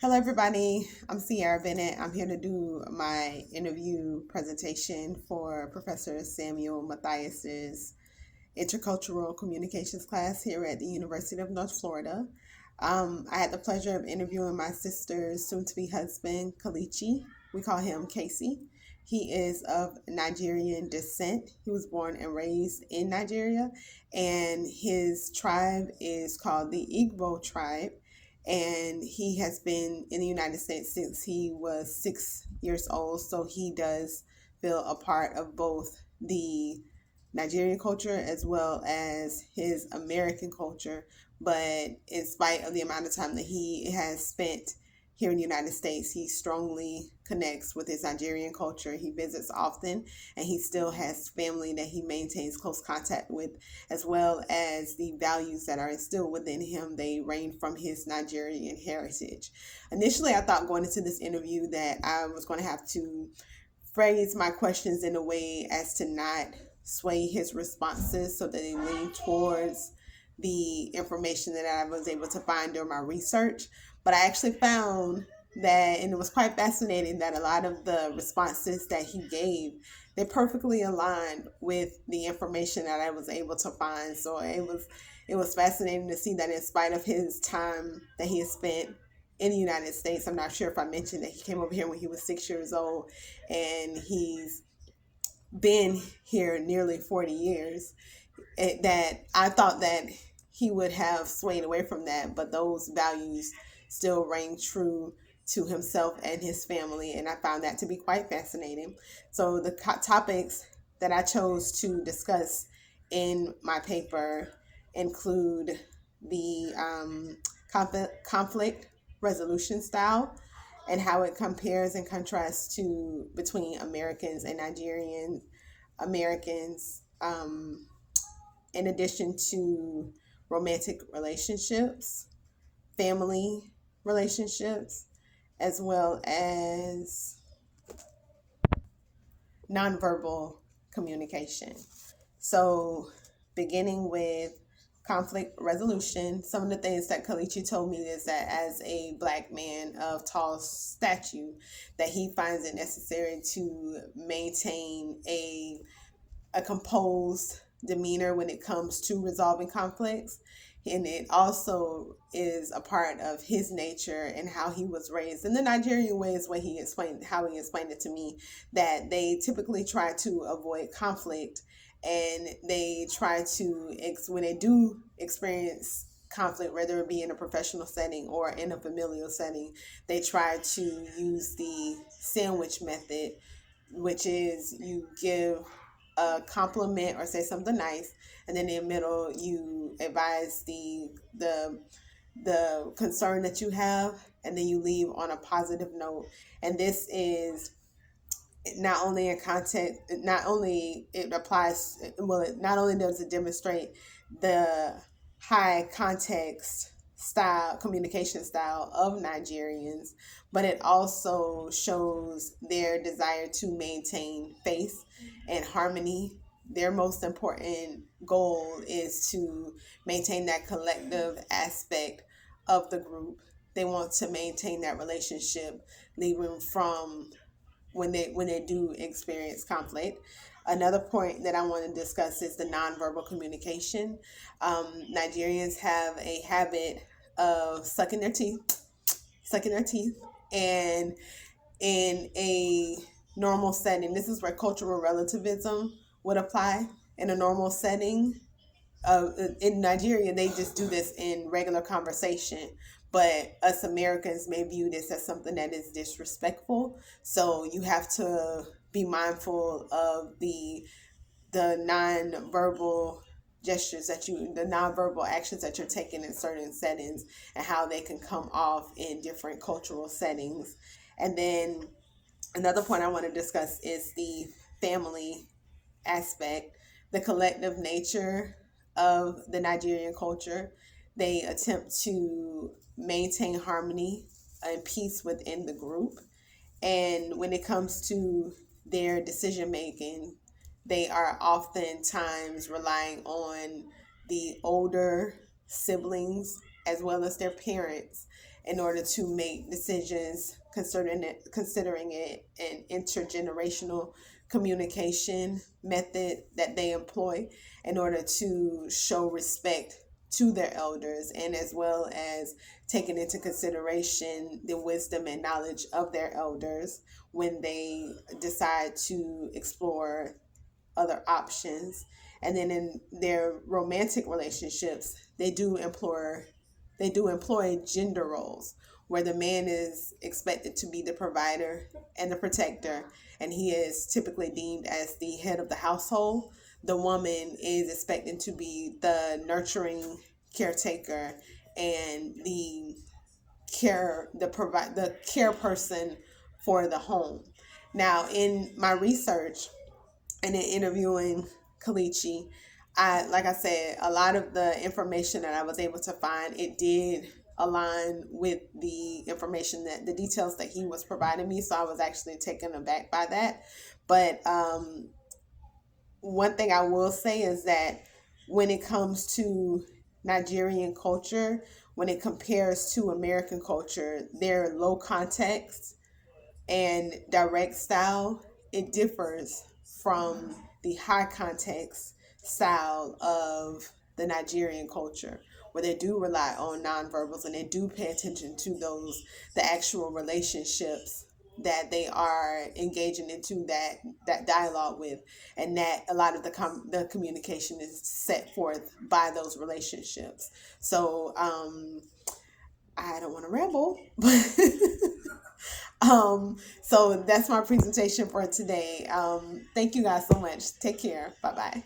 Hello, everybody. I'm Sierra Bennett. I'm here to do my interview presentation for Professor Samuel Matthias's Intercultural Communications class here at the University of North Florida. I had the pleasure of interviewing my sister's soon-to-be husband, Kalichi. We call him Casey. He is of Nigerian descent. He was born and raised in Nigeria, and his tribe is called the Igbo tribe. And he has been in the United States since he was 6 years old. So he does feel a part of both the Nigerian culture as well as his American culture. But in spite of the amount of time that he has spent here in the United States, he strongly connects with his Nigerian culture. He visits often, and he still has family that he maintains close contact with, as well as the values that are instilled within him. They range from his Nigerian heritage. Initially, I thought going into this interview that I was going to have to phrase my questions in a way as to not sway his responses so that they lean towards the information that I was able to find during my research. But I actually found that, and it was quite fascinating, that a lot of the responses that he gave, they perfectly aligned with the information that I was able to find. So it was fascinating to see that in spite of his time that he has spent in the United States, I'm not sure if I mentioned that he came over here when he was 6 years old, and he's been here nearly 40 years. That I thought that he would have swayed away from that, but those values still reign true to himself and his family, and I found that to be quite fascinating. So the topics that I chose to discuss in my paper include the conflict resolution style and how it compares and contrasts to between Americans and Nigerian Americans, in addition to romantic relationships, family relationships, as well as nonverbal communication. So, beginning with conflict resolution, some of the things that Kalichi told me is that as a black man of tall stature, that he finds it necessary to maintain a composed demeanor when it comes to resolving conflicts. And it also is a part of his nature and how he was raised. In the Nigerian way is how he explained it to me, that they typically try to avoid conflict, and they try to, when they do experience conflict, whether it be in a professional setting or in a familial setting, they try to use the sandwich method, which is you give a compliment or say something nice, and then in the middle you advise the concern that you have, and then you leave on a positive note. And this is not only in context, not only it applies, well, it not only does it demonstrate the high context style, communication style of Nigerians, but it also shows their desire to maintain faith and harmony. Their most important goal is to maintain that collective aspect of the group. They want to maintain that relationship, leaving from when they do experience conflict. Another point that I want to discuss is the nonverbal communication. Nigerians have a habit of sucking their teeth, and in a normal setting, this is where cultural relativism would apply. In a normal setting, in Nigeria, they just do this in regular conversation. But us Americans may view this as something that is disrespectful. So you have to be mindful of the nonverbal the nonverbal actions that you're taking in certain settings, and how they can come off in different cultural settings. And then another point I want to discuss is the family aspect, the collective nature of the Nigerian culture. They attempt to maintain harmony and peace within the group. And when it comes to their decision making, they are oftentimes relying on the older siblings as well as their parents. in order to make decisions considering it an intergenerational communication method that they employ in order to show respect to their elders, and as well as taking into consideration the wisdom and knowledge of their elders when they decide to explore other options. And then in their romantic relationships, they do employ gender roles where the man is expected to be the provider and the protector, and he is typically deemed as the head of the household. The woman is expected to be the nurturing caretaker and the care person for the home. Now, in my research and in interviewing Kalichi, like I said, a lot of the information that I was able to find, it did align with the information that the details that he was providing me. So I was actually taken aback by that. But one thing I will say is that when it comes to Nigerian culture, when it compares to American culture, their low context and direct style, it differs from the high context style of the Nigerian culture, where they do rely on nonverbals and they do pay attention to the actual relationships that they are engaging into that dialogue with, and that a lot of the communication is set forth by those relationships. So I don't want to ramble, but so that's my presentation for today. Thank you guys so much. Take care. Bye bye.